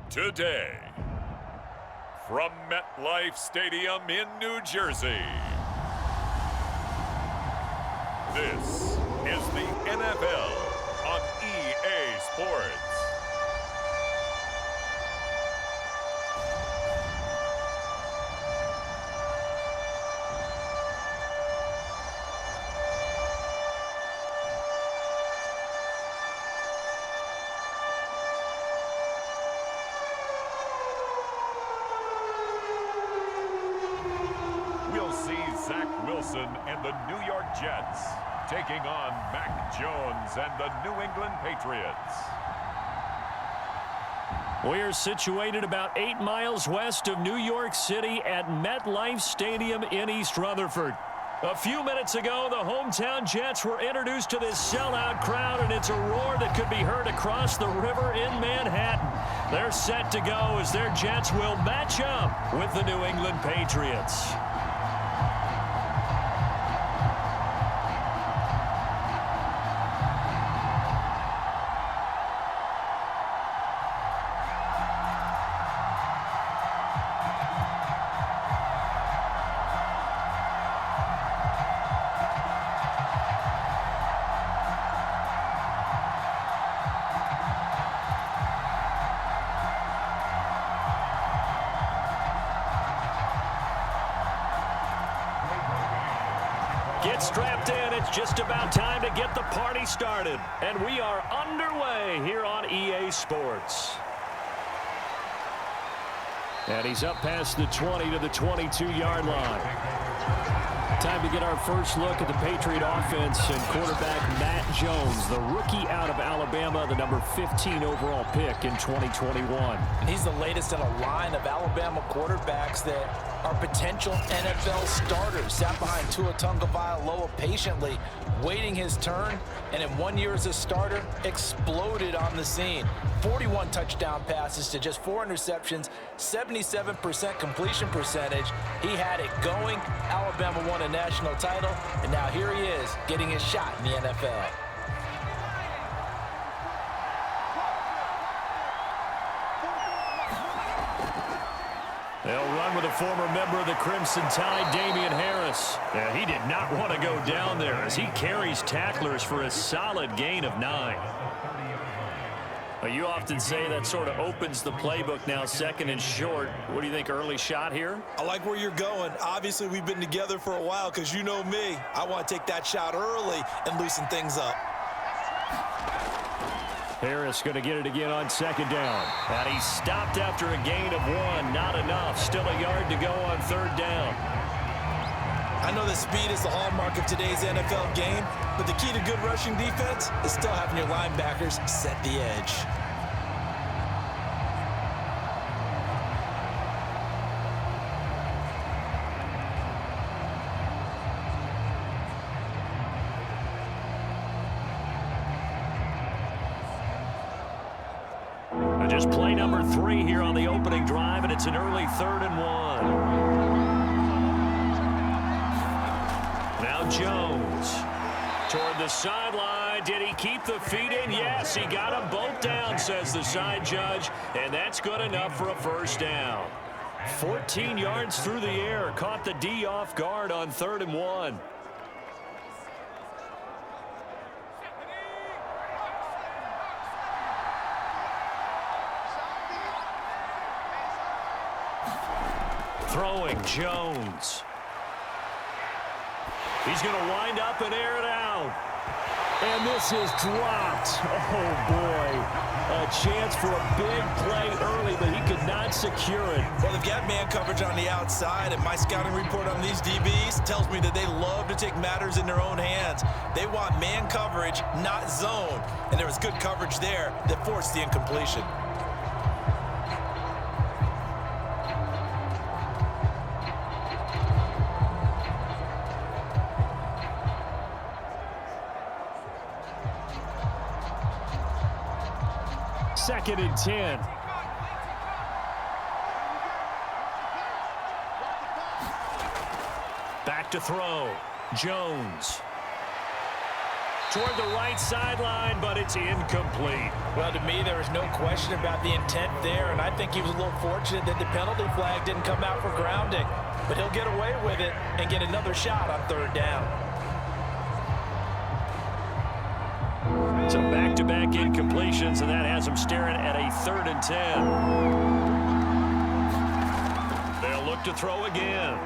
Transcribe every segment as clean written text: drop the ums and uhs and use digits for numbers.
Today, from MetLife Stadium in New Jersey, this is the NFL on EA Sports. We'll see Zach Wilson and the New York Jets taking on Mac Jones and the New England Patriots. We're situated about 8 miles west of New York City at MetLife Stadium in East Rutherford. A few minutes ago, the hometown Jets were introduced to this sellout crowd, and it's a roar that could be heard across the river in Manhattan. They're set to go as their Jets will match up with the New England Patriots. Get strapped in. It's just about time to get the party started. And we are underway here on EA Sports. And he's up past the 20 to the 22-yard line. Time to get our first look at the Patriot offense and quarterback Mac Jones, the rookie out of Alabama, the number 15 overall pick in 2021. And he's the latest in a line of Alabama quarterbacks that are potential NFL starters. Sat behind Tua Tagovailoa patiently, waiting his turn, and in 1 year as a starter, exploded on the scene. 41 touchdown passes to just 4 interceptions, 77% completion percentage. He had it going. Alabama won a national title, and now here he is getting his shot in the NFL. They'll run with a former member of the Crimson Tide, Damian Harris. Yeah, he did not want to go down there as he carries tacklers for a solid gain of 9. Well, you often say that sort of opens the playbook now, second and short. What do you think, early shot here? I like where you're going. Obviously, we've been together for a while because you know me. I want to take that shot early and loosen things up. Harris going to get it again on second down. And he stopped after a gain of 1. Not enough. Still a yard to go on third down. I know that speed is the hallmark of today's NFL game, but the key to good rushing defense is still having your linebackers set the edge. Just play number 3 here on the opening drive, and it's an early 3rd and 1. Now Jones toward the sideline. Did he keep the feet in? Yes, he got them both down, says the side judge, and that's good enough for a first down. 14 yards through the air. Caught the D off guard on 3rd and 1. Throwing Jones. He's going to wind up and air it out. And this is dropped. Oh, boy. A chance for a big play early, but he could not secure it. Well, they've got man coverage on the outside, and my scouting report on these DBs tells me that they love to take matters in their own hands. They want man coverage, not zone. And there was good coverage there that forced the incompletion. Second and 10. Back to throw. Jones. toward the right sideline, but it's incomplete. Well, to me, there is no question about the intent there, and I think he was a little fortunate that the penalty flag didn't come out for grounding. But he'll get away with it and get another shot on third down. So back-to-back incompletions, and that has them staring at a 3rd and 10. They'll look to throw again.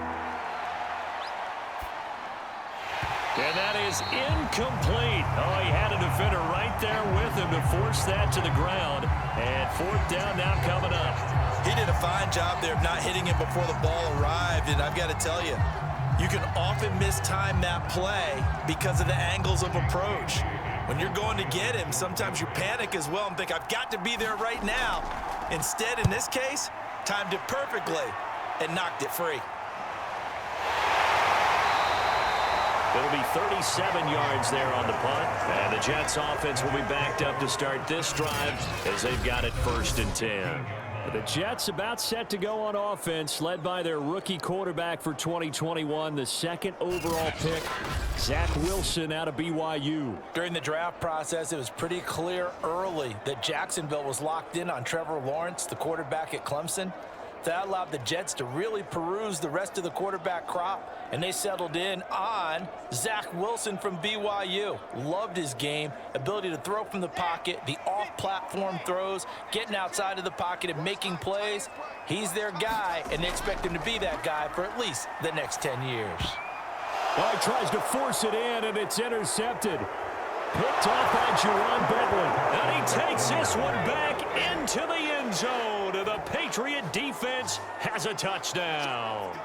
And that is incomplete. Oh, he had a defender right there with him to force that to the ground. And 4th down now coming up. He did a fine job there of not hitting him before the ball arrived, and I've got to tell you, you can often mistime that play because of the angles of approach. When you're going to get him, sometimes you panic as well and think, I've got to be there right now. Instead, in this case, timed it perfectly and knocked it free. It'll be 37 yards there on the punt. And the Jets offense will be backed up to start this drive as they've got it 1st and 10. The Jets about set to go on offense, led by their rookie quarterback for 2021, the 2nd overall pick, Zach Wilson out of BYU. During the draft process, it was pretty clear early that Jacksonville was locked in on Trevor Lawrence, the quarterback at Clemson. That allowed the Jets to really peruse the rest of the quarterback crop, and they settled in on Zach Wilson from BYU. Loved his game, ability to throw from the pocket, the off-platform throws, getting outside of the pocket and making plays. He's their guy, and they expect him to be that guy for at least the next 10 years. Oh, he tries to force it in, and it's intercepted. Picked off by Jerron Bentley. And he takes this one back into the end zone. The Patriot defense has a touchdown.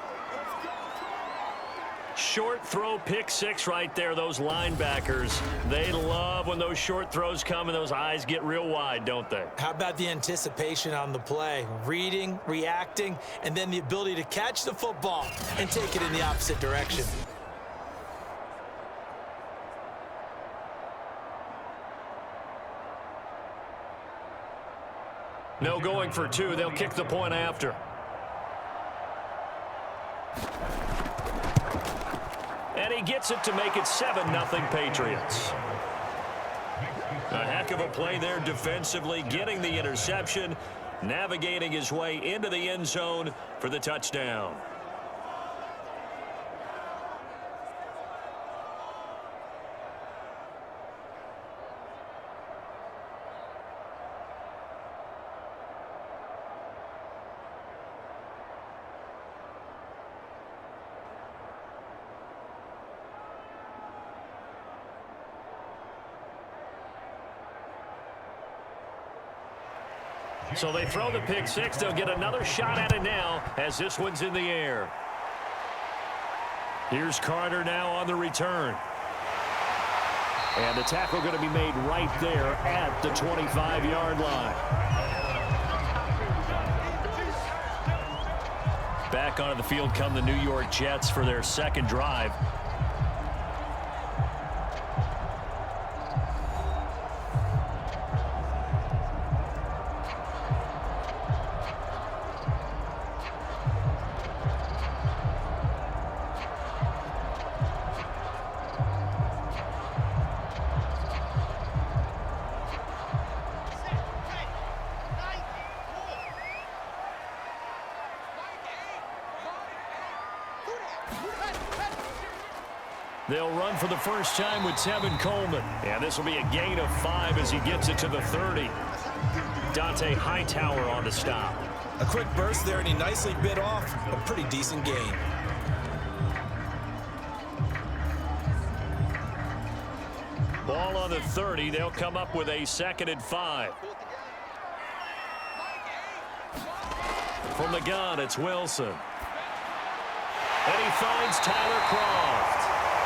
Short throw, pick 6 right there. Those linebackers, they love when those short throws come and those eyes get real wide, don't they? How about the anticipation on the play? Reading, reacting, and then the ability to catch the football and take it in the opposite direction. No going for 2. They'll kick the point after. And he gets it to make it 7-0 Patriots. A heck of a play there defensively, getting the interception, navigating his way into the end zone for the touchdown. So they throw the pick 6. They'll get another shot at it now as this one's in the air. Here's Carter now on the return. And the tackle going to be made right there at the 25-yard line. Back onto the field come the New York Jets for their 2nd drive. They'll run for the first time with Tevin Coleman. And this will be a gain of 5 as he gets it to the 30. Dante Hightower on the stop. A quick burst there, and he nicely bit off a pretty decent gain. Ball on the 30. They'll come up with a 2nd and 5. From the gun, it's Wilson. And he finds Tyler Croft.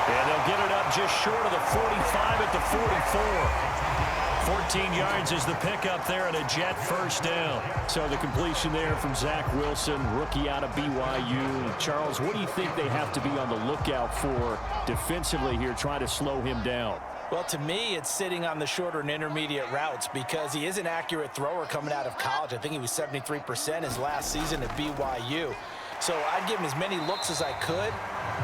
And they'll get it up just short of the 45 at the 44. 14 yards is the pickup there and a Jet first down. So the completion there from Zach Wilson, rookie out of BYU. Charles, what do you think they have to be on the lookout for defensively here, trying to slow him down? Well, to me, it's sitting on the shorter and intermediate routes because he is an accurate thrower coming out of college. I think he was 73% his last season at BYU. So I'd give him as many looks as I could,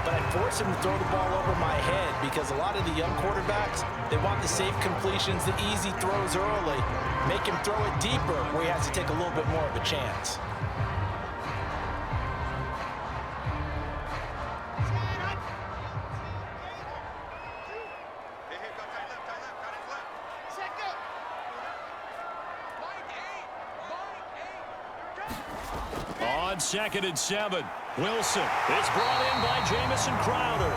but I'd force him to throw the ball over my head because a lot of the young quarterbacks, they want the safe completions, the easy throws early, make him throw it deeper where he has to take a little bit more of a chance. On 2nd and 7, Wilson is brought in by Jamison Crowder.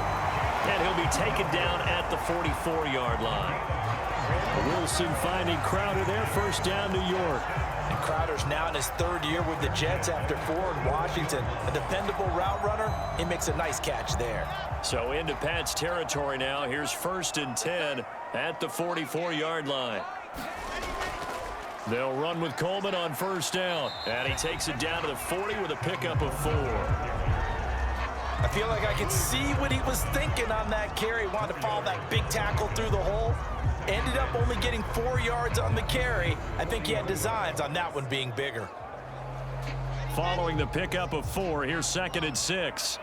And he'll be taken down at the 44-yard line. Wilson finding Crowder there, first down, New York. And Crowder's now in his 3rd year with the Jets after 4 in Washington. A dependable route runner. He makes a nice catch there. So into Pat's territory now. Here's 1st and 10 at the 44-yard line. They'll run with Coleman on 1st down. And he takes it down to the 40 with a pickup of 4. I feel like I could see what he was thinking on that carry. Wanted to follow that big tackle through the hole. Ended up only getting 4 yards on the carry. I think he had designs on that one being bigger. Following the pickup of 4, here's 2nd and 6.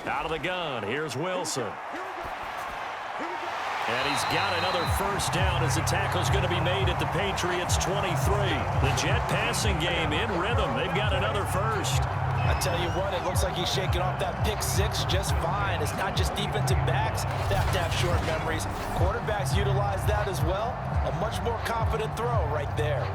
Out of the gun, here's Wilson. And he's got another 1st down as the tackle's going to be made at the Patriots' 23. The Jet passing game in rhythm. They've got another 1st. I tell you what, it looks like he's shaking off that pick 6 just fine. It's not just defensive backs that have to have short memories. Quarterbacks utilize that as well. A much more confident throw right there.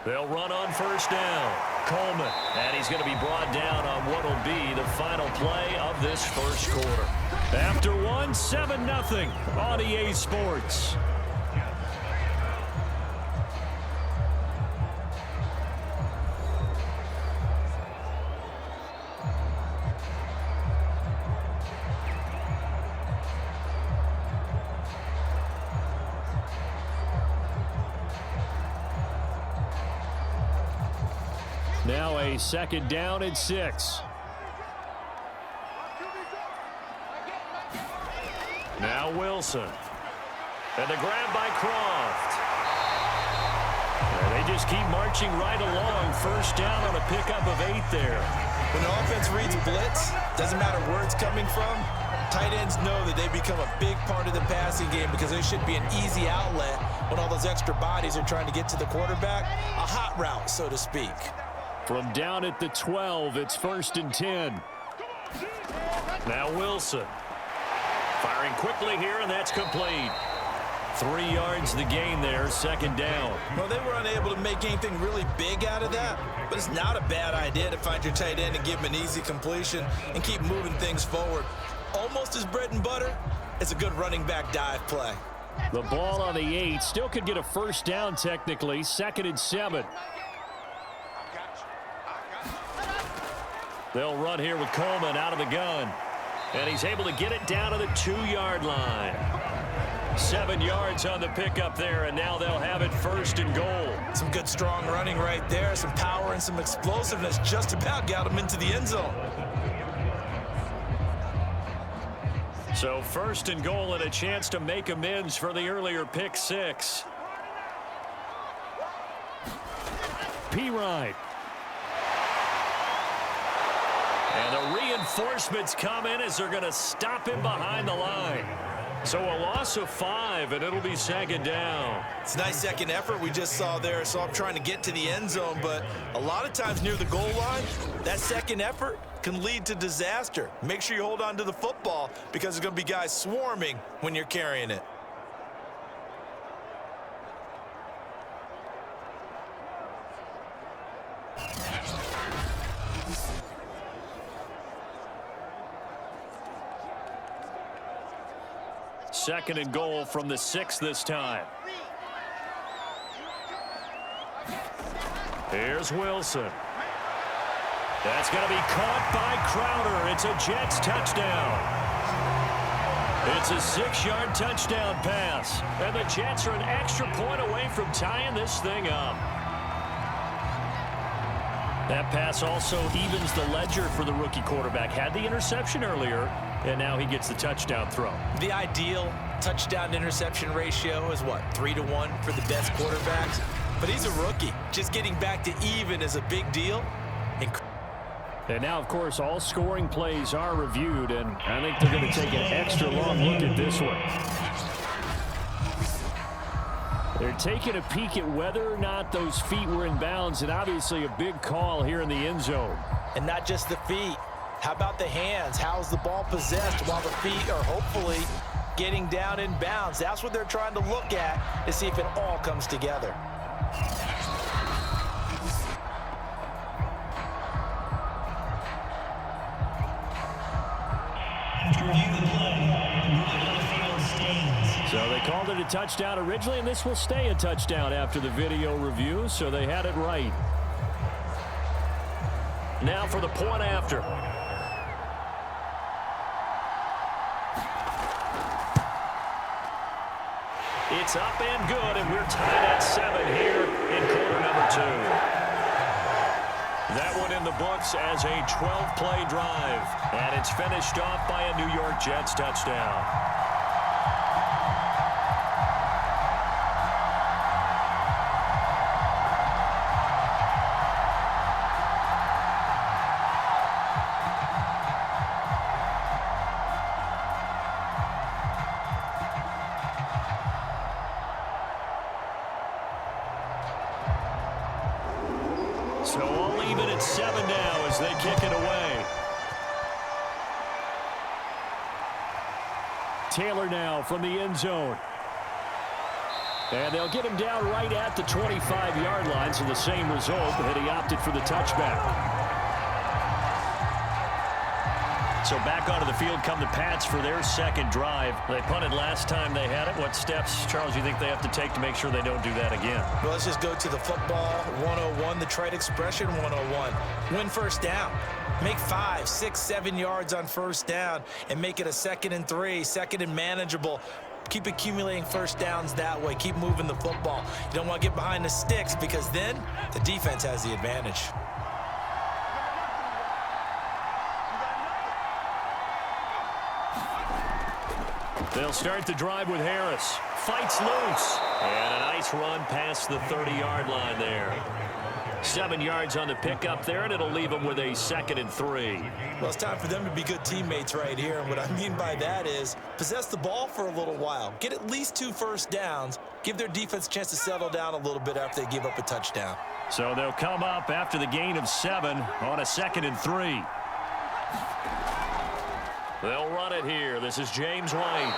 They'll run on 1st down. Coleman, and he's going to be brought down on what will be the final play of this 1st quarter. After 1, 7-0 on EA Sports. Now a 2nd down and 6. Now Wilson. And the grab by Croft. And they just keep marching right along. 1st down on a pickup of 8 there. When the offense reads blitz, doesn't matter where it's coming from, tight ends know that they become a big part of the passing game because they should be an easy outlet when all those extra bodies are trying to get to the quarterback. A hot route, so to speak. From down at the 12, it's 1st and 10. Now Wilson. Firing quickly here, and that's complete. 3 yards the gain there, 2nd down. Well, they were unable to make anything really big out of that, but it's not a bad idea to find your tight end and give him an easy completion and keep moving things forward. Almost as bread and butter, it's a good running back dive play. The ball on the 8, still could get a 1st down technically, 2nd and 7. They'll run here with Coleman out of the gun. And he's able to get it down to the 2-yard line. 7 yards on the pickup there, and now they'll have it 1st and goal. Some good strong running right there, some power and some explosiveness just about got him into the end zone. So 1st and goal and a chance to make amends for the earlier pick 6. P-Ride. And the reinforcements come in as they're going to stop him behind the line. So a loss of 5, and it'll be 2nd down. It's a nice second effort we just saw there. So I'm trying to get to the end zone, but a lot of times near the goal line, that second effort can lead to disaster. Make sure you hold on to the football because there's going to be guys swarming when you're carrying it. Second and goal from the 6 this time. Here's Wilson. That's going to be caught by Crowder. It's a Jets touchdown. It's a 6-yard touchdown pass. And the Jets are an extra point away from tying this thing up. That pass also evens the ledger for the rookie quarterback. Had the interception earlier, and now he gets the touchdown throw. The ideal touchdown-interception ratio is what, 3-to-1 for the best quarterbacks? But he's a rookie. Just getting back to even is a big deal. And now, of course, all scoring plays are reviewed, and I think they're going to take an extra long look at this one. They're taking a peek at whether or not those feet were in bounds, and obviously a big call here in the end zone. And not just the feet. How about the hands? How's the ball possessed while the feet are hopefully getting down in bounds? That's what they're trying to look at to see if it all comes together. So they called it a touchdown originally, and this will stay a touchdown after the video review, so they had it right. Now for the point after. It's up and good, and we're tied at 7 here in quarter number 2. That one in the books as a 12-play drive, and it's finished off by a New York Jets touchdown. So all even at 7 now as they kick it away. Taylor now from the end zone. And they'll get him down right at the 25-yard line, so the same result, but he opted for the touchback. So back onto the field come the Pats for their second drive. They punted last time they had it. What steps, Charles, you think they have to take to make sure they don't do that again? Well, let's just go to the football 101, the trade expression 101. Win first down. Make 5, 6, 7 yards on first down and make it a 2nd and 3, 2nd and manageable. Keep accumulating first downs that way. Keep moving the football. You don't want to get behind the sticks because then the defense has the advantage. They'll start the drive with Harris. Fights loose. And a nice run past the 30-yard line there. 7 yards on the pickup there, and it'll leave them with a 2nd and 3. Well, it's time for them to be good teammates right here. And what I mean by that is possess the ball for a little while. Get at least 2 first downs. Give their defense a chance to settle down a little bit after they give up a touchdown. So they'll come up after the gain of 7 on a 2nd and 3. They'll run it here. This is James White.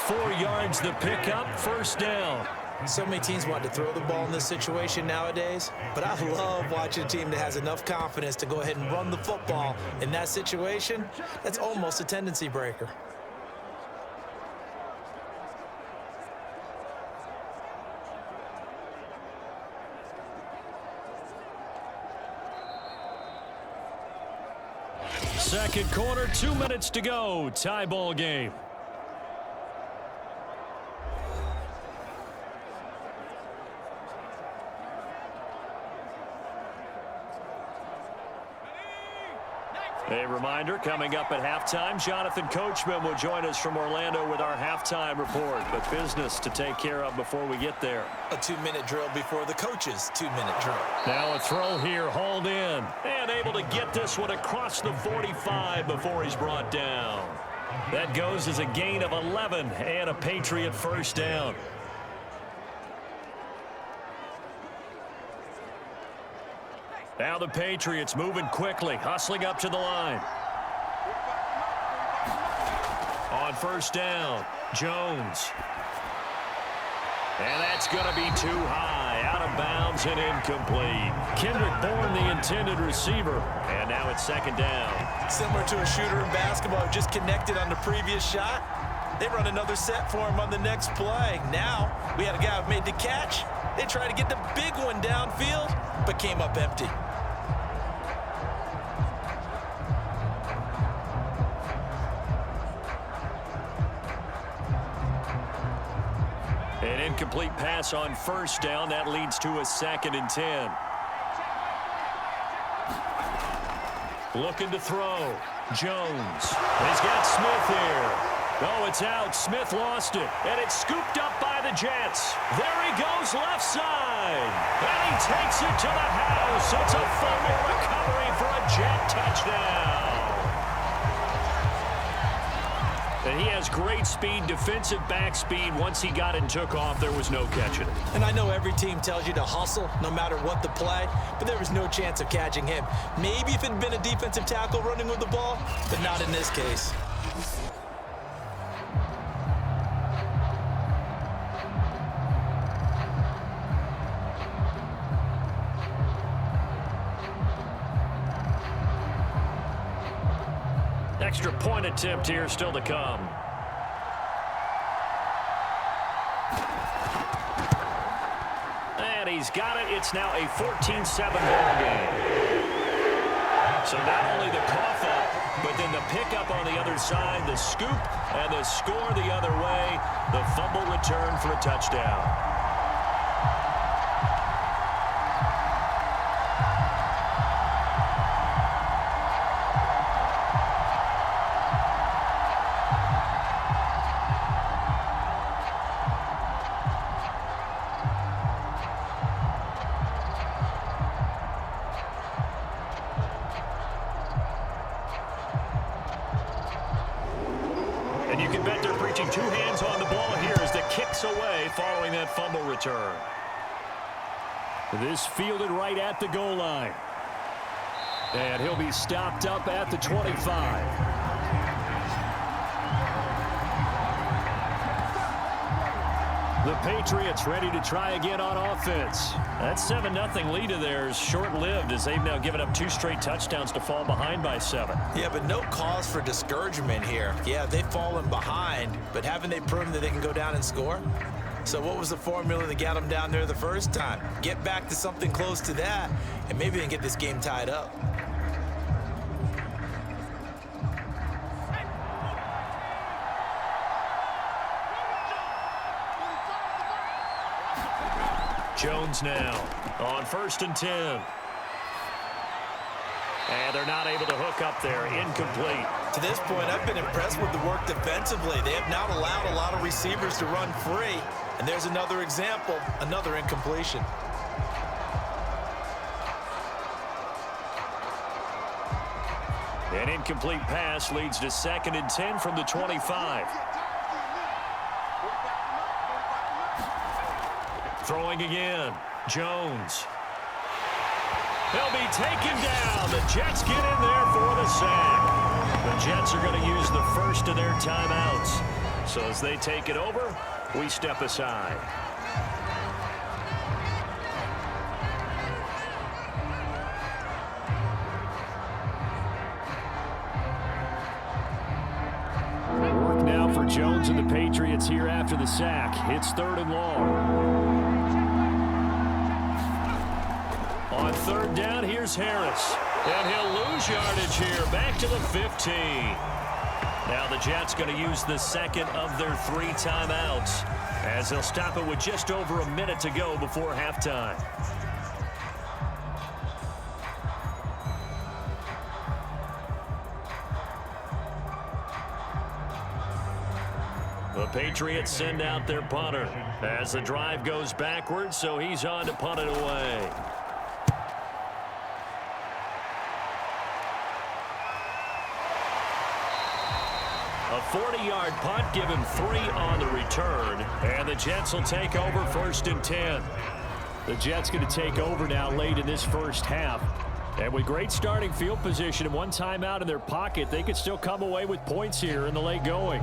4 yards the pickup, first down. So many teams want to throw the ball in this situation nowadays, but I love watching a team that has enough confidence to go ahead and run the football. In that situation, that's almost a tendency breaker. Second quarter, 2 minutes to go. Tie ball game. A reminder, coming up at halftime, Jonathan Coachman will join us from Orlando with our halftime report. But business to take care of before we get there. A 2-minute drill before the coach's 2-minute drill. Now a throw here, hauled in. And able to get this one across the 45 before he's brought down. That goes as a gain of 11 and a Patriot first down. Now the Patriots moving quickly, hustling up to the line. On first down, Jones. And that's going to be too high, out of bounds and incomplete. Kendrick Bourne, the intended receiver. And now it's 2nd down. Similar to a shooter in basketball who just connected on the previous shot. They run another set for him on the next play. Now we had a guy who made the catch. They tried to get the big one downfield, but came up empty. An incomplete pass on first down. That leads to a 2nd and 10. Looking to throw. Jones. He's got Smith here. Oh, it's out. Smith lost it. And it's scooped up by the Jets. There he goes left side. And he takes it to the house. It's a fumble recovery for a Jet touchdown. And he has great speed, defensive back speed. Once he got it and took off, there was no catching it. And I know every team tells you to hustle no matter what the play, but there was no chance of catching him. Maybe if it had been a defensive tackle running with the ball, but not in this case. Extra point attempt here still to come. And he's got it. It's now a 14-7 ball game. So not only the cough up, but then the pickup on the other side, the scoop, and the score the other way. The fumble return for a touchdown. And you can bet they're preaching two hands on the ball here as the kick's away following that fumble return. This fielded right at the goal line. And he'll be stopped up at the 25. The Patriots ready to try again on offense. That 7-0 lead of theirs short-lived as they've now given up 2 straight touchdowns to fall behind by 7. Yeah, but no cause for discouragement here. Yeah, they've fallen behind, but haven't they proven that they can go down and score? So what was the formula that got them down there the first time? Get back to something close to that, and maybe they can get this game tied up. Jones now on 1st and 10. And they're not able to hook up there. Incomplete. To this point, I've been impressed with the work defensively. They have not allowed a lot of receivers to run free. And there's another example, another incompletion. An incomplete pass leads to 2nd and 10 from the 25. Throwing again. Jones. He'll be taken down. The Jets get in there for the sack. The Jets are going to use the first of their timeouts. So as they take it over, we step aside. Work now for Jones and the Patriots here after the sack. It's 3rd and long. On 3rd down, here's Harris. And he'll lose yardage here. Back to the 15. Now the Jets going to use the 2nd of their 3 timeouts as they'll stop it with just over a minute to go before halftime. The Patriots send out their punter as the drive goes backwards, so he's on to punt it away. A 40-yard punt, give him 3 on the return, and the Jets will take over 1st and 10. The Jets going to take over now late in this first half. And with great starting field position and 1 timeout in their pocket, they could still come away with points here in the late going.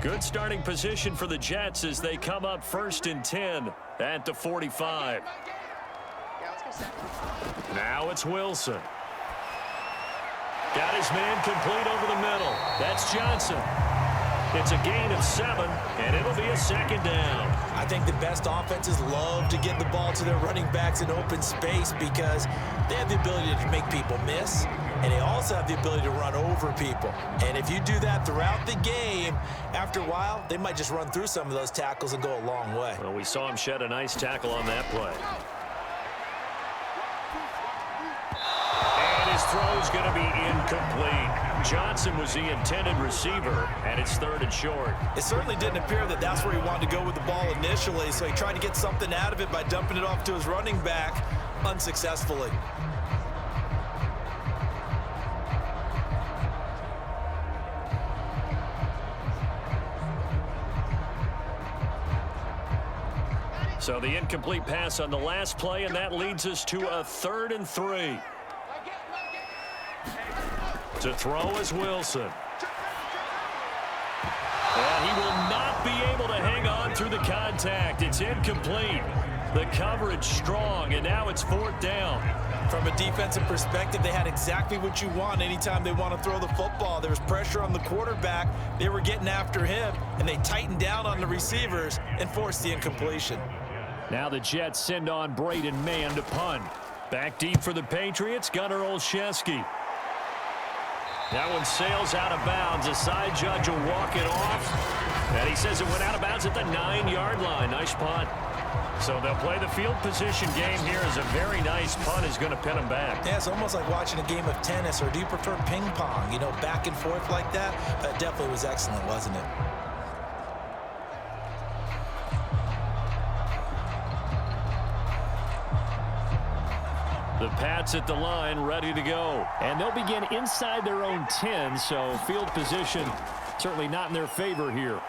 Good starting position for the Jets as they come up 1st and 10 at the 45. Now it's Wilson. Got his man complete over the middle. That's Johnson. It's a gain of 7, and it'll be a second down. I think the best offenses love to get the ball to their running backs in open space because they have the ability to make people miss, and they also have the ability to run over people. And if you do that throughout the game, after a while, they might just run through some of those tackles and go a long way. Well, we saw him shed a nice tackle on that play. And his throw's going to be incomplete. Johnson was the intended receiver, and it's 3rd and short. It certainly didn't appear that that's where he wanted to go with the ball initially, so he tried to get something out of it by dumping it off to his running back unsuccessfully. So the incomplete pass on the last play, and that leads us to a 3rd and 3. To throw is Wilson. And he will not be able to hang on through the contact. It's incomplete. The coverage strong, and now it's 4th down. From a defensive perspective, they had exactly what you want anytime they want to throw the football. There was pressure on the quarterback. They were getting after him, and they tightened down on the receivers and forced the incompletion. Now the Jets send on Braden Mann to punt. Back deep for the Patriots, Gunnar Olszewski. That one sails out of bounds. A side judge will walk it off. And he says it went out of bounds at the 9-yard line. Nice punt. So they'll play the field position game here as a very nice punt is going to pin them back. Yeah, it's almost like watching a game of tennis, or do you prefer ping pong? You know, back and forth like that? That definitely was excellent, wasn't it? The Pats at the line, ready to go. And they'll begin inside their own 10, so field position certainly not in their favor here.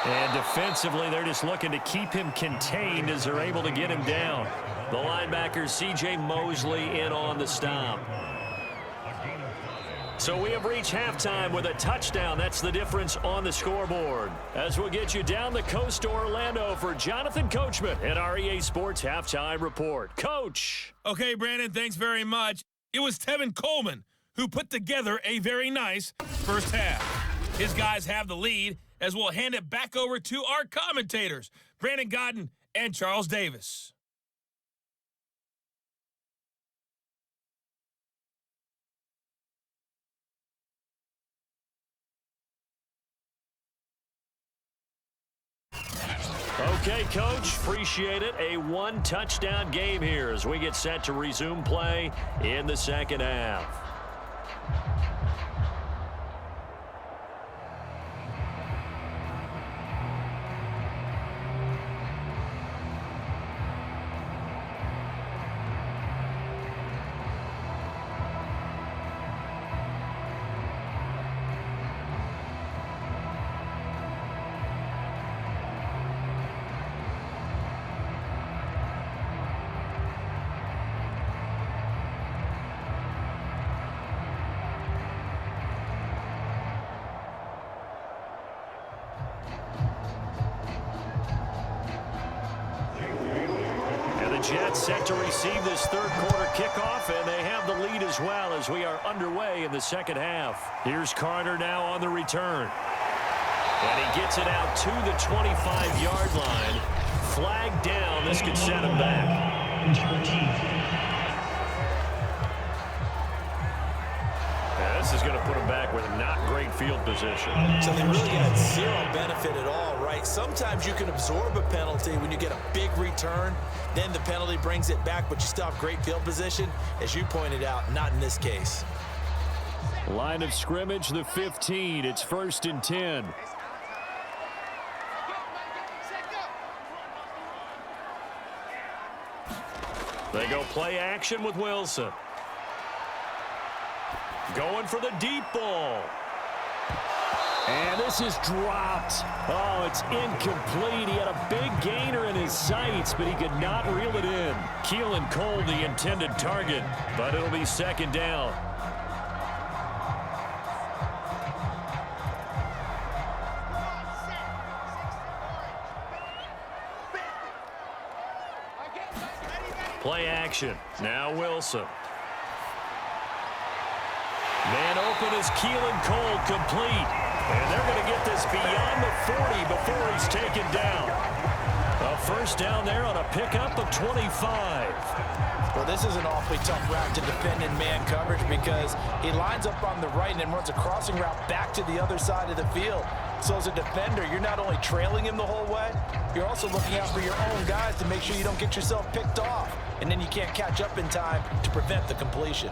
And defensively, they're just looking to keep him contained as they're able to get him down. The linebacker, C.J. Mosley, in on the stop. So we have reached halftime with a touchdown. That's the difference on the scoreboard. As we'll get you down the coast to Orlando for Jonathan Coachman at our EA Sports Halftime Report. Coach. Okay, Brandon, thanks very much. It was Tevin Coleman who put together a very nice first half. His guys have the lead as we'll hand it back over to our commentators, Brandon Godden and Charles Davis. Okay, Coach, appreciate it. A one-touchdown game here as we get set to resume play in the second half. Jets set to receive this third quarter kickoff, and they have the lead as well as we are underway in the second half. Here's Carter now on the return. And he gets it out to the 25-yard line. Flag down. This could set him back. This is going to put him back with not great field position. So they really had zero benefit at all, right? Sometimes you can absorb a penalty when you get a big return. Then the penalty brings it back, but you still have great field position. As you pointed out, not in this case. Line of scrimmage, the 15. It's 1st and 10. They go play action with Wilson. Going for the deep ball. And this is dropped. Oh, it's incomplete. He had a big gainer in his sights, but he could not reel it in. Keelan Cole, the intended target, but it'll be second down. Play action. Now Wilson. Man open is Keelan Cole, complete. And they're going to get this beyond the 40 before he's taken down. A first down there on a pickup of 25. Well, this is an awfully tough route to defend in man coverage because he lines up on the right and then runs a crossing route back to the other side of the field. So as a defender, you're not only trailing him the whole way, you're also looking out for your own guys to make sure you don't get yourself picked off. And then you can't catch up in time to prevent the completion.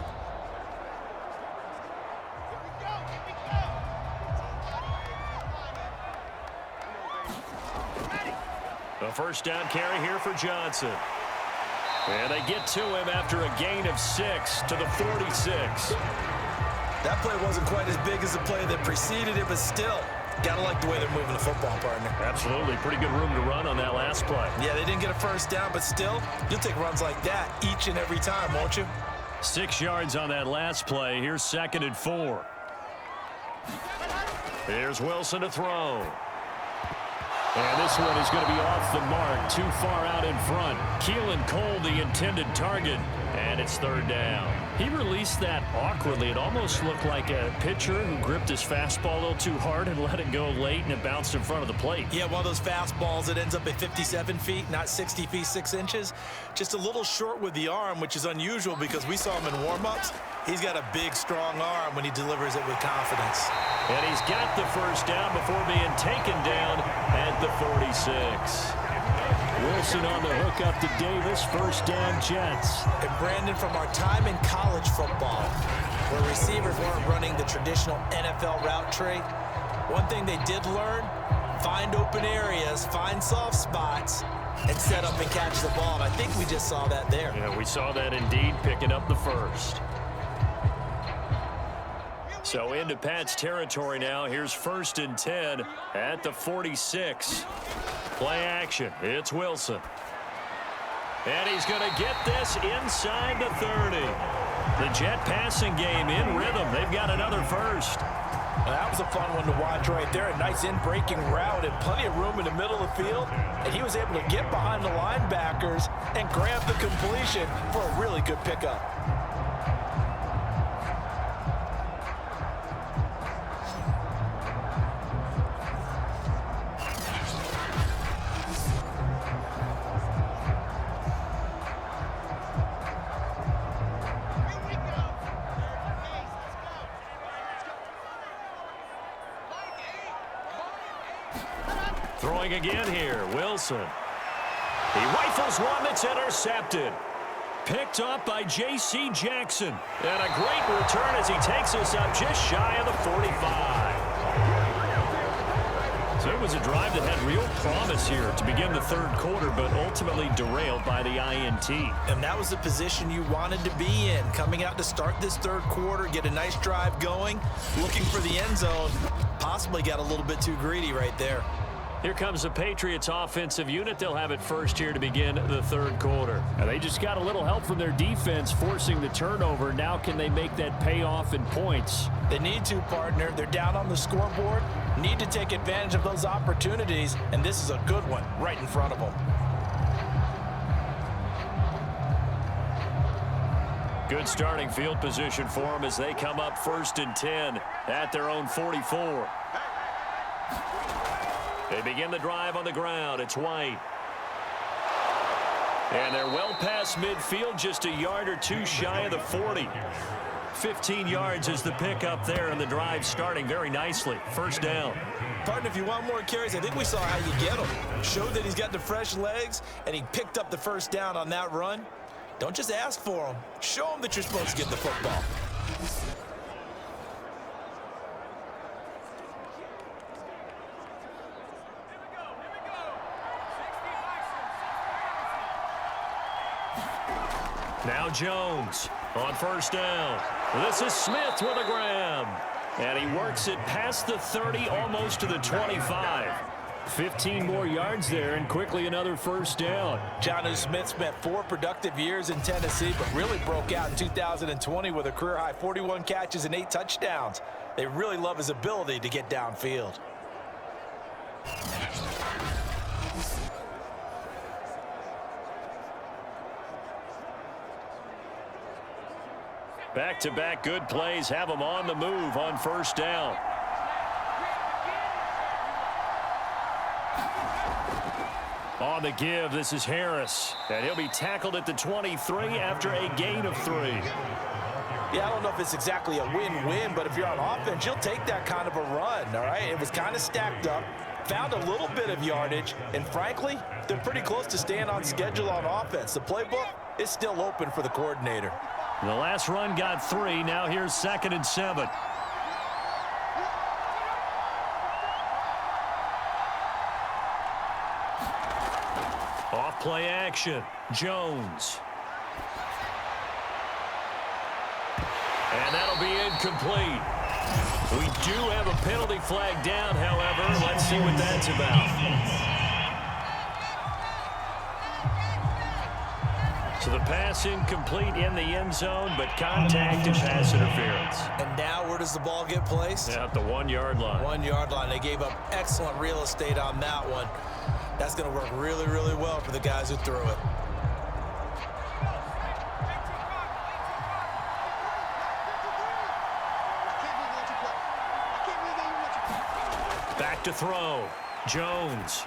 A first down carry here for Johnson. And they get to him after a gain of 6 to the 46. That play wasn't quite as big as the play that preceded it, but still, gotta like the way they're moving the football, partner. Absolutely. Pretty good room to run on that last play. Yeah, they didn't get a first down, but still, you'll take runs like that each and every time, won't you? 6 yards on that last play. Here's 2nd and 4. Here's Wilson to throw. And this one is going to be off the mark, too far out in front. Keelan Cole, the intended target, and it's 3rd down. He released that awkwardly. It almost looked like a pitcher who gripped his fastball a little too hard and let it go late, and it bounced in front of the plate. Yeah, one of those fastballs that ends up at 57 feet, not 60 feet, 6 inches. Just a little short with the arm, which is unusual because we saw him in warm-ups. He's got a big, strong arm when he delivers it with confidence. And he's got the first down before being taken down at the 46. Wilson on the hook up to Davis. First down, Jets. And Brandon, from our time in college football, where receivers weren't running the traditional NFL route tree, one thing they did learn, find open areas, find soft spots, and set up and catch the ball. And I think we just saw that there. Yeah, we saw that indeed, picking up the first. So into Pat's territory now. Here's 1st and 10 at the 46. Play action. It's Wilson. And he's going to get this inside the 30. The Jet passing game in rhythm. They've got another first. Well, that was a fun one to watch right there. A nice in-breaking route and plenty of room in the middle of the field. And he was able to get behind the linebackers and grab the completion for a really good pickup. Throwing again here, Wilson. He rifles one that's intercepted. Picked up by J.C. Jackson. And a great return as he takes us up just shy of the 45. So it was a drive that had real promise here to begin the 3rd quarter, but ultimately derailed by the INT. And that was the position you wanted to be in. Coming out to start this 3rd quarter, get a nice drive going, looking for the end zone. Possibly got a little bit too greedy right there. Here comes the Patriots offensive unit. They'll have it first here to begin the 3rd quarter. And they just got a little help from their defense forcing the turnover. Now can they make that pay off in points? They need to, partner. They're down on the scoreboard. Need to take advantage of those opportunities. And this is a good one right in front of them. Good starting field position for them as they come up 1st and 10 at their own 44. They begin the drive on the ground. It's White. And they're well past midfield, just a yard or two shy of the 40. 15 yards is the pickup there, and the drive starting very nicely. First down. Partner, if you want more carries, I think we saw how you get him. Showed that he's got the fresh legs, and he picked up the first down on that run. Don't just ask for him. Show him that you're supposed to get the football. Now Jones on first down. This is Smith with a grab. And he works it past the 30, almost to the 25. 15 more yards there, and quickly another first down. Jonnu Smith spent 4 productive years in Tennessee, but really broke out in 2020 with a career-high 41 catches and 8 touchdowns. They really love his ability to get downfield. Back-to-back good plays have them on the move on first down. On the give, this is Harris. And he'll be tackled at the 23 after a gain of 3. Yeah, I don't know if it's exactly a win-win, but if you're on offense, you'll take that kind of a run, all right? It was kind of stacked up, found a little bit of yardage, and frankly, they're pretty close to staying on schedule on offense. The playbook is still open for the coordinator. The last run got 3. Now here's 2nd and 7. Off play action. Jones. And that'll be incomplete. We do have a penalty flag down, however. Let's see what that's about. So the pass incomplete in the end zone, but contact and pass interference. And now where does the ball get placed? At the 1-yard line. 1-yard line. They gave up excellent real estate on that one. That's going to work really, really well for the guys who threw it. Back to throw. Jones.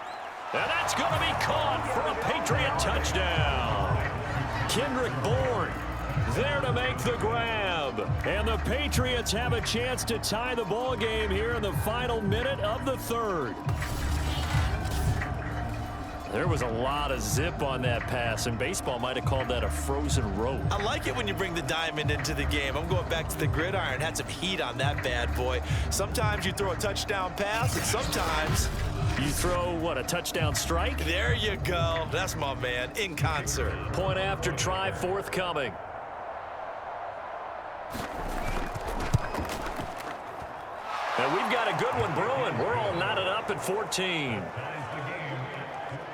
And that's going to be caught for a Patriot touchdown. Kendrick Bourne there to make the grab. And the Patriots have a chance to tie the ball game here in the final minute of the 3rd. There was a lot of zip on that pass, and baseball might have called that a frozen rope. I like it when you bring the diamond into the game. I'm going back to the gridiron. Had some heat on that bad boy. Sometimes you throw a touchdown pass, and sometimes you throw, what, a touchdown strike? There you go. That's my man, in concert. Point after try forthcoming. And we've got a good one brewing. We're all knotted up at 14.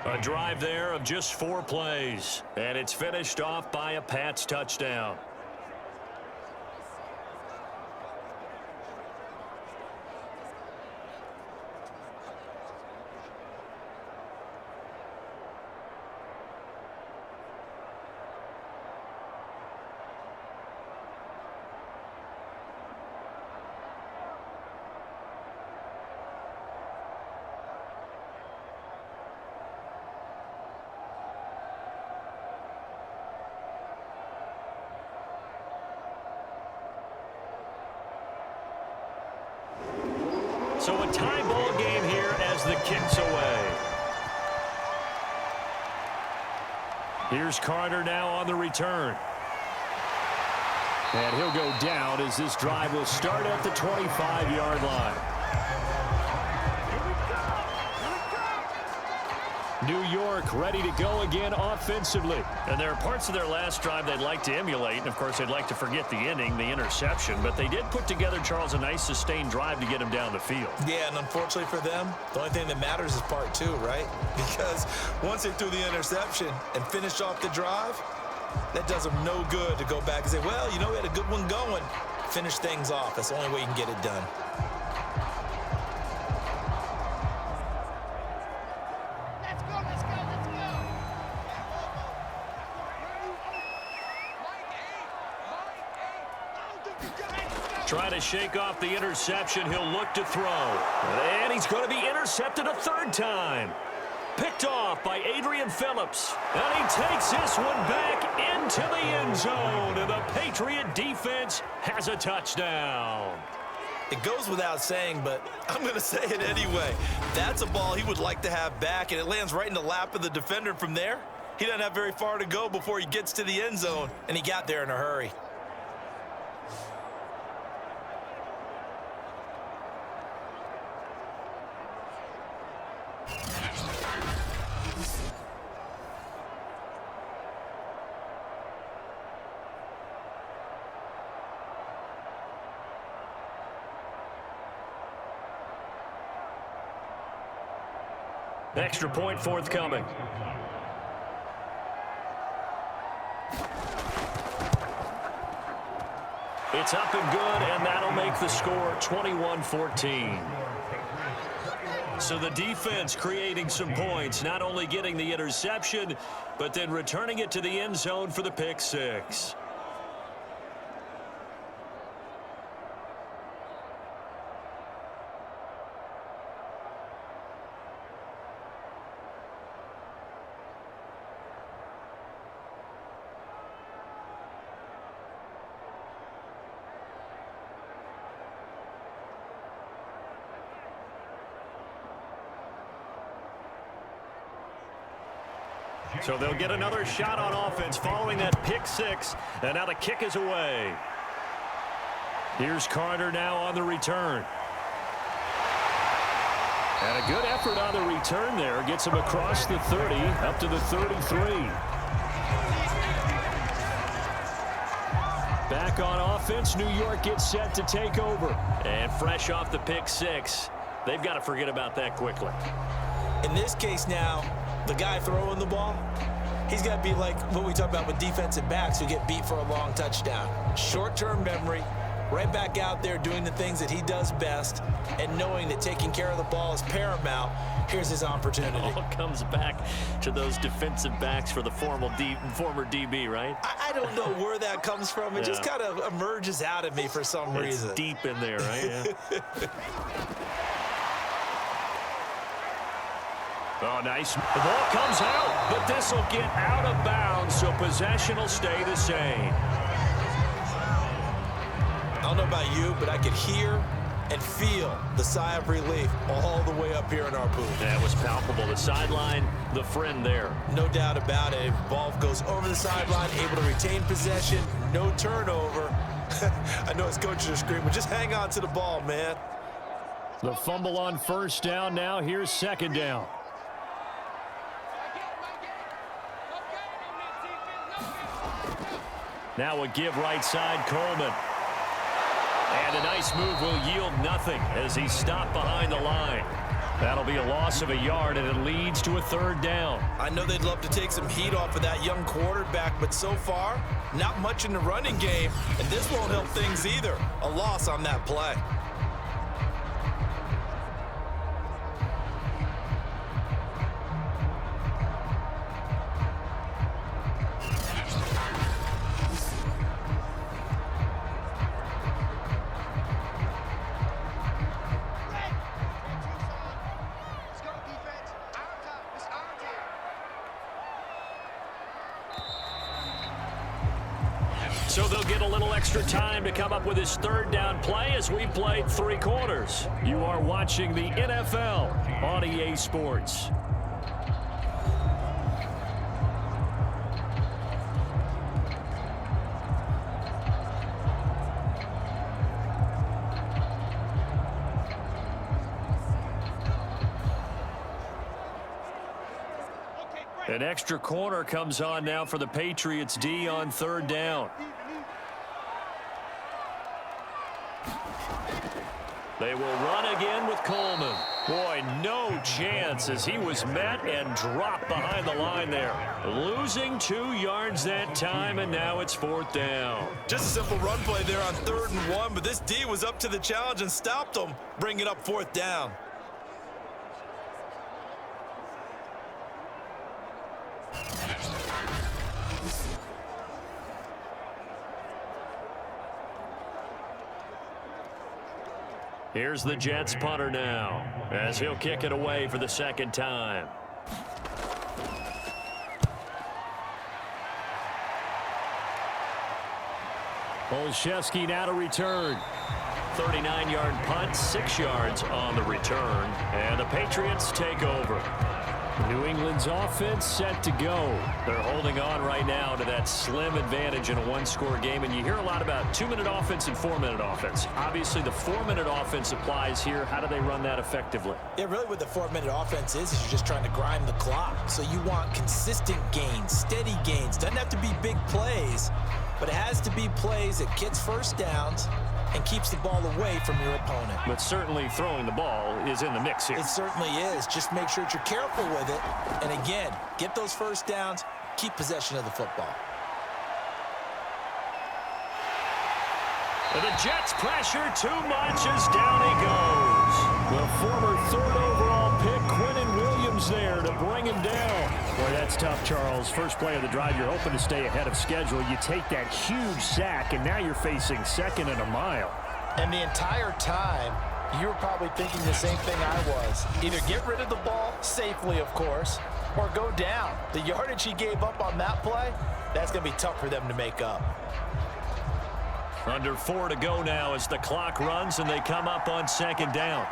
A drive there of just 4 plays. And it's finished off by a Pats touchdown. So a tie ball game here as the kick's away. Here's Carter now on the return. And he'll go down as this drive will start at the 25-yard line. New York ready to go again offensively. And there are parts of their last drive they'd like to emulate. And, of course, they'd like to forget the inning, the interception. But they did put together, Charles, a nice sustained drive to get him down the field. Yeah, and unfortunately for them, the only thing that matters is part 2, right? Because once they threw the interception and finished off the drive, that does them no good to go back and say, well, you know, we had a good one going. Finish things off. That's the only way you can get it done. Trying to shake off the interception. He'll look to throw. And he's going to be intercepted a 3rd time. Picked off by Adrian Phillips. And he takes this one back into the end zone. And the Patriot defense has a touchdown. It goes without saying, but I'm going to say it anyway. That's a ball he would like to have back, and it lands right in the lap of the defender from there. He doesn't have very far to go before he gets to the end zone, and he got there in a hurry. Extra point forthcoming. It's up and good, and that'll make the score 21-14. So the defense creating some points, not only getting the interception, but then returning it to the end zone for the pick 6. So they'll get another shot on offense following that pick six. And now the kick is away. Here's Carter now on the return. And a good effort on the return there. Gets him across the 30, up to the 33. Back on offense, New York gets set to take over. And fresh off the pick six, they've got to forget about that quickly. In this case now, the guy throwing the ball, he's got to be like what we talk about with defensive backs who get beat for a long touchdown. Short-term memory, right back out there doing the things that he does best, and knowing that taking care of the ball is paramount. Here's his opportunity. It all comes back to those defensive backs for the former DB, right? I don't know where that comes from. It just kind of emerges out of me for some reason. It's deep in there, right? Yeah. Oh, nice. The ball comes out, but this will get out of bounds, so possession will stay the same. I don't know about you, but I could hear and feel the sigh of relief all the way up here in our booth. That was palpable. The sideline, the friend there. No doubt about it. Ball goes over the sideline, able to retain possession, no turnover. I know his coaches are screaming, just hang on to the ball, man. The fumble on first down now. Here's second down. Now a give right side, Coleman. And a nice move will yield nothing as he's stopped behind the line. That'll be a loss of a yard, and it leads to a third down. I know they'd love to take some heat off of that young quarterback, but so far, not much in the running game, and this won't help things either. A loss on that play. So they'll get a little extra time to come up with his third down play as we played 3 quarters. You are watching the NFL on EA Sports. An extra corner comes on now for the Patriots D on third down. They will run again with Coleman. Boy, no chance as he was met and dropped behind the line there. Losing 2 yards that time, and now it's fourth down. Just a simple run play there on 3rd and 1, but this D was up to the challenge and stopped them, bringing up fourth down. Here's the Jets punter now as he'll kick it away for the second time. Olszewski now to return. 39-yard punt, 6 yards on the return, and the Patriots take over. New England's offense set to go. They're holding on right now to that slim advantage in a 1-score game, and you hear a lot about 2-minute offense and 4-minute offense. Obviously, the 4-minute offense applies here. How do they run that effectively? Yeah, really what the 4-minute offense is you're just trying to grind the clock. So you want consistent gains, steady gains. Doesn't have to be big plays, but it has to be plays that gets first downs and keeps the ball away from your opponent. But certainly throwing the ball is in the mix here. It certainly is. Just make sure that you're careful with it. And again, get those first downs, keep possession of the football. And the Jets pressure too much as down he goes. The former 3rd overall pick, Quinnen Williams, there to bring him down. Boy, that's tough, Charles. First play of the drive, you're hoping to stay ahead of schedule. You take that huge sack, and now you're facing 2nd and a mile. And the entire time, you were probably thinking the same thing I was. Either get rid of the ball, safely, of course, or go down. The yardage he gave up on that play, that's going to be tough for them to make up. Under 4 to go now as the clock runs, and they come up on 2nd down.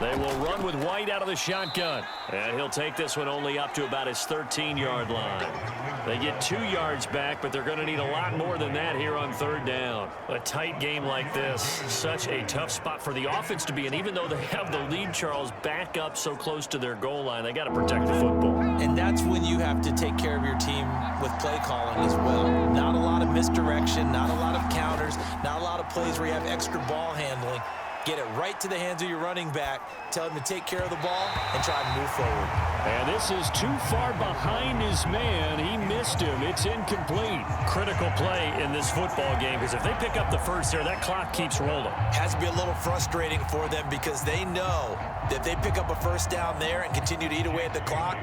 They will run with White out of the shotgun. And he'll take this one only up to about his 13-yard line. They get 2 yards back, but they're going to need a lot more than that here on third down. A tight game like this, such a tough spot for the offense to be in. Even though they have the lead, Charles, back up so close to their goal line, they got to protect the football. And that's when you have to take care of your team with play calling as well. Not a lot of misdirection, not a lot of counters, not a lot of plays where you have extra ball handling. Get it right to the hands of your running back. Tell him to take care of the ball and try to move forward. And this is too far behind his man. He missed him. It's incomplete. Critical play in this football game because if they pick up the first there, that clock keeps rolling. Has to be a little frustrating for them because they know that if they pick up a first down there and continue to eat away at the clock,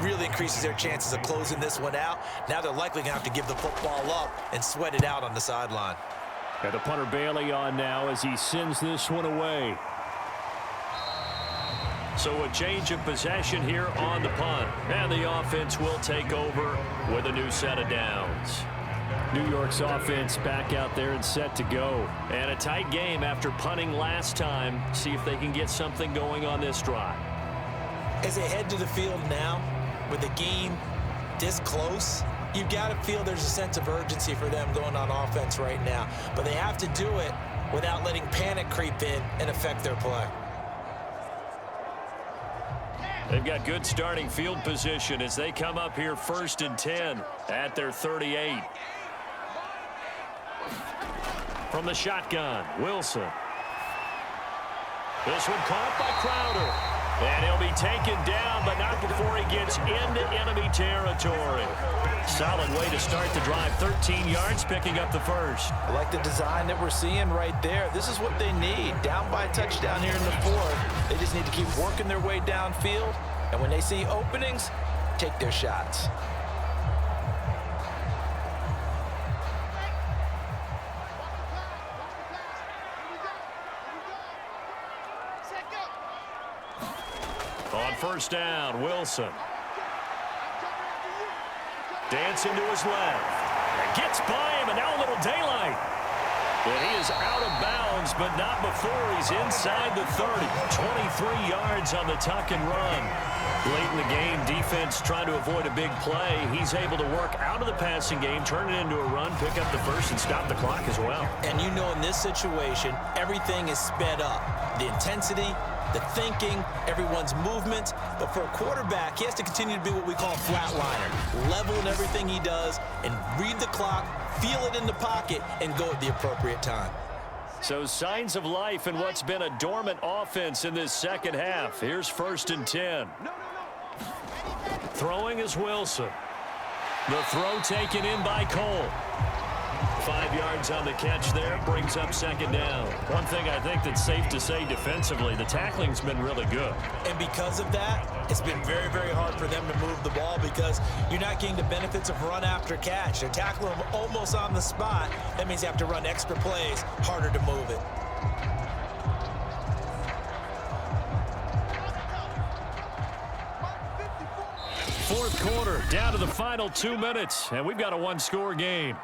really increases their chances of closing this one out. Now they're likely going to have to give the football up and sweat it out on the sideline. Got the punter Bailey on now as he sends this one away. So a change of possession here on the punt. And the offense will take over with a new set of downs. New York's offense back out there and set to go. And a tight game after punting last time. See if they can get something going on this drive. As they head to the field now, with the game this close, you've got to feel there's a sense of urgency for them going on offense right now. But they have to do it without letting panic creep in and affect their play. They've got good starting field position as they come up here 1st and 10 at their 38. From the shotgun, Wilson. This one caught by Crowder. And he'll be taken down, but not before he gets into enemy territory. Solid way to start the drive. 13 yards, picking up the first. I like the design that we're seeing right there. This is what they need. Down by a touchdown here in the fourth. They just need to keep working their way downfield. And when they see openings, take their shots. On first down, Wilson. Dancing to his left. And gets by him, and now a little daylight. And he is out of bounds, but not before he's inside the 30. 23 yards on the tuck and run. Late in the game, defense trying to avoid a big play. He's able to work out of the passing game, turn it into a run, pick up the first, and stop the clock as well. And you know in this situation, everything is sped up. The intensity, the thinking, everyone's movement. But for a quarterback, he has to continue to be what we call a flatliner. Level in everything he does and read the clock, feel it in the pocket, and go at the appropriate time. So signs of life in what's been a dormant offense in this second half. Here's 1st and 10. Throwing is Wilson. The throw taken in by Cole. 5 yards on the catch there, brings up 2nd down. One thing I think that's safe to say defensively, the tackling's been really good. And because of that, it's been very, very hard for them to move the ball because you're not getting the benefits of run after catch. They're tackling them almost on the spot. That means you have to run extra plays, harder to move it. Fourth quarter, down to the final 2 minutes, and we've got a one-score game.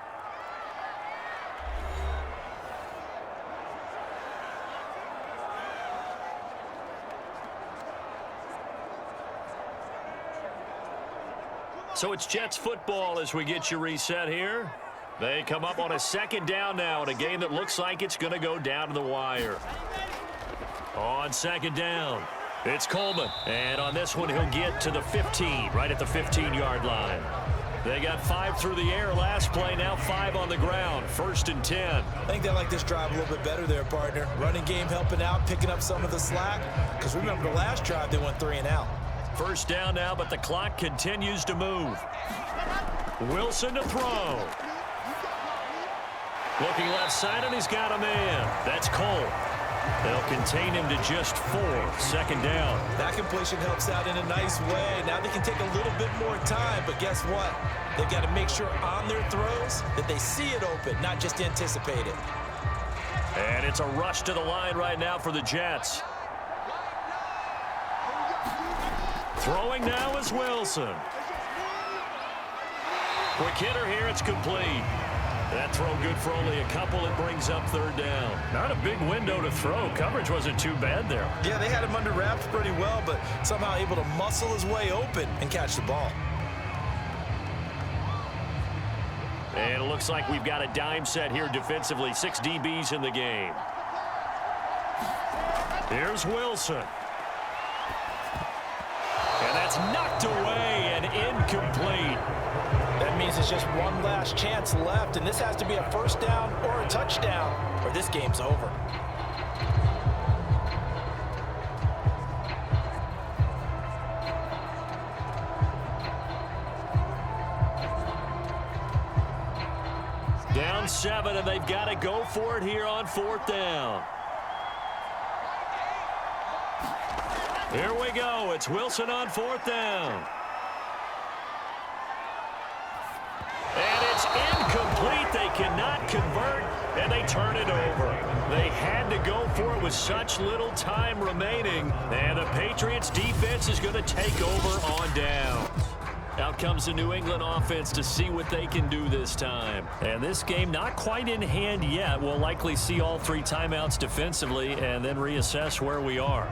So it's Jets football as we get you reset here. They come up on a 2nd down now in a game that looks like it's going to go down to the wire. On 2nd down, it's Coleman. And on this one, he'll get to the 15, right at the 15-yard line. They got 5 through the air last play, now 5 on the ground. 1st and 10. I think they like this drive a little bit better there, partner. Running game helping out, picking up some of the slack. Because remember the last drive, they went 3 and out. 1st down now, but the clock continues to move. Wilson to throw. Looking left side, and he's got a man. That's Cole. They'll contain him to just 4. 2nd down. That completion helps out in a nice way. Now they can take a little bit more time, but guess what? They've got to make sure on their throws that they see it open, not just anticipate it. And it's a rush to the line right now for the Jets. Throwing now is Wilson. Quick hitter here, it's complete. That throw good for only a couple. It brings up third down. Not a big window to throw. Coverage wasn't too bad there. Yeah, they had him under wraps pretty well, but somehow able to muscle his way open and catch the ball. And it looks like we've got a dime set here defensively. 6 DBs in the game. Here's Wilson. And that's knocked away and incomplete. That means it's just one last chance left, and this has to be a first down or a touchdown, or this game's over. Down 7, and they've got to go for it here on 4th down. Here we go. It's Wilson on 4th down. And it's incomplete. They cannot convert, and they turn it over. They had to go for it with such little time remaining, and the Patriots defense is going to take over on downs. Out comes the New England offense to see what they can do this time. And this game not quite in hand yet. We'll likely see all 3 timeouts defensively and then reassess where we are.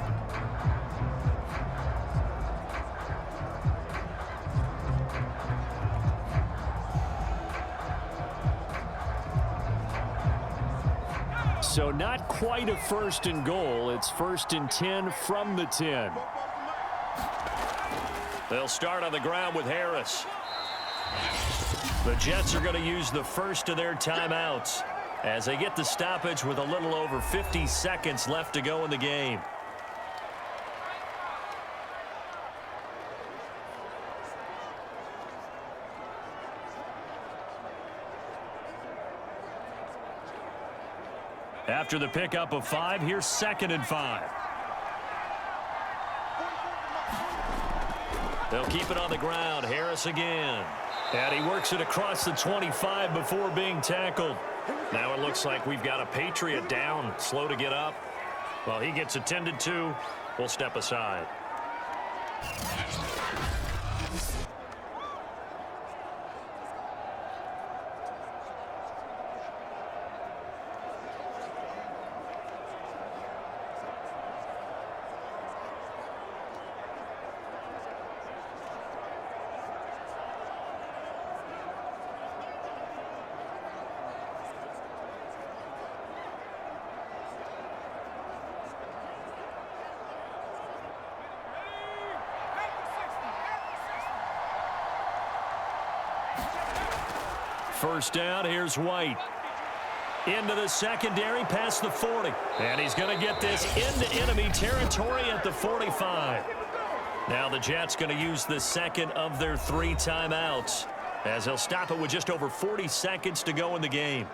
So not quite a 1st and goal. It's 1st and 10 from the 10. They'll start on the ground with Harris. The Jets are going to use the first of their timeouts as they get the stoppage with a little over 50 seconds left to go in the game. After the pickup of 5, here's 2nd and 5. They'll keep it on the ground. Harris again. And he works it across the 25 before being tackled. Now it looks like we've got a Patriot down, slow to get up. Well, he gets attended to. We'll step aside. First down, here's White. Into the secondary, past the 40. And he's going to get this into enemy territory at the 45. Now the Jets going to use the second of their 3 timeouts as they'll stop it with just over 40 seconds to go in the game.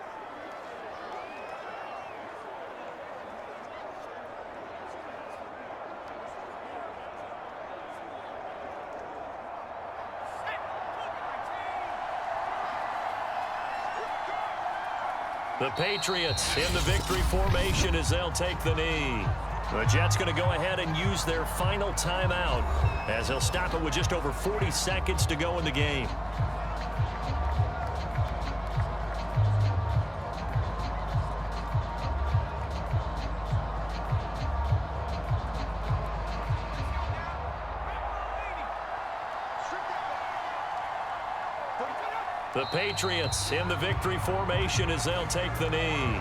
The Patriots in the victory formation as they'll take the knee. The Jets going to go ahead and use their final timeout as they'll stop it with just over 40 seconds to go in the game. The Patriots in the victory formation as they'll take the knee.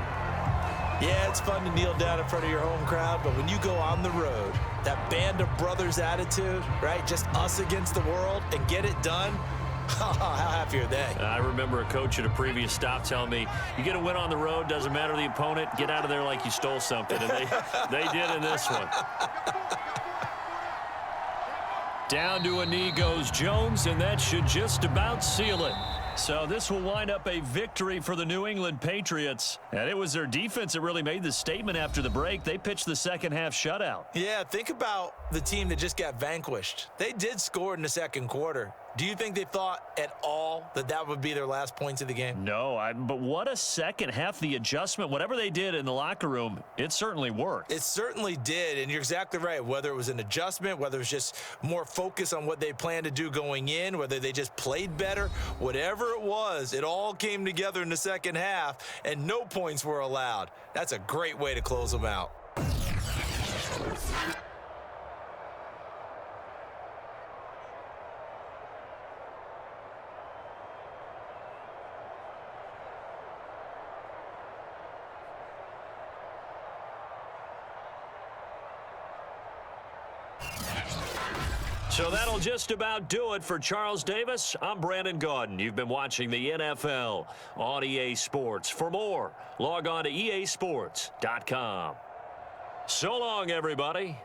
Yeah, it's fun to kneel down in front of your home crowd, but when you go on the road, that band of brothers attitude, right, just us against the world and get it done, how happy are they? I remember a coach at a previous stop telling me, you get a win on the road, doesn't matter the opponent, get out of there like you stole something. And they did in this one. Down to a knee goes Jones, and that should just about seal it. So this will wind up a victory for the New England Patriots. And it was their defense that really made the statement after the break. They pitched the second half shutout. Yeah, think about the team that just got vanquished. They did score in the second quarter. Do you think they thought at all that that would be their last points of the game? No, but what a second half. The adjustment, whatever they did in the locker room, it certainly worked. It certainly did, and you're exactly right. Whether it was an adjustment, whether it was just more focus on what they planned to do going in, whether they just played better, whatever it was, it all came together in the second half, and no points were allowed. That's a great way to close them out. So that'll just about do it for Charles Davis. I'm Brandon Gaudin. You've been watching the NFL on EA Sports. For more, log on to easports.com. So long, everybody.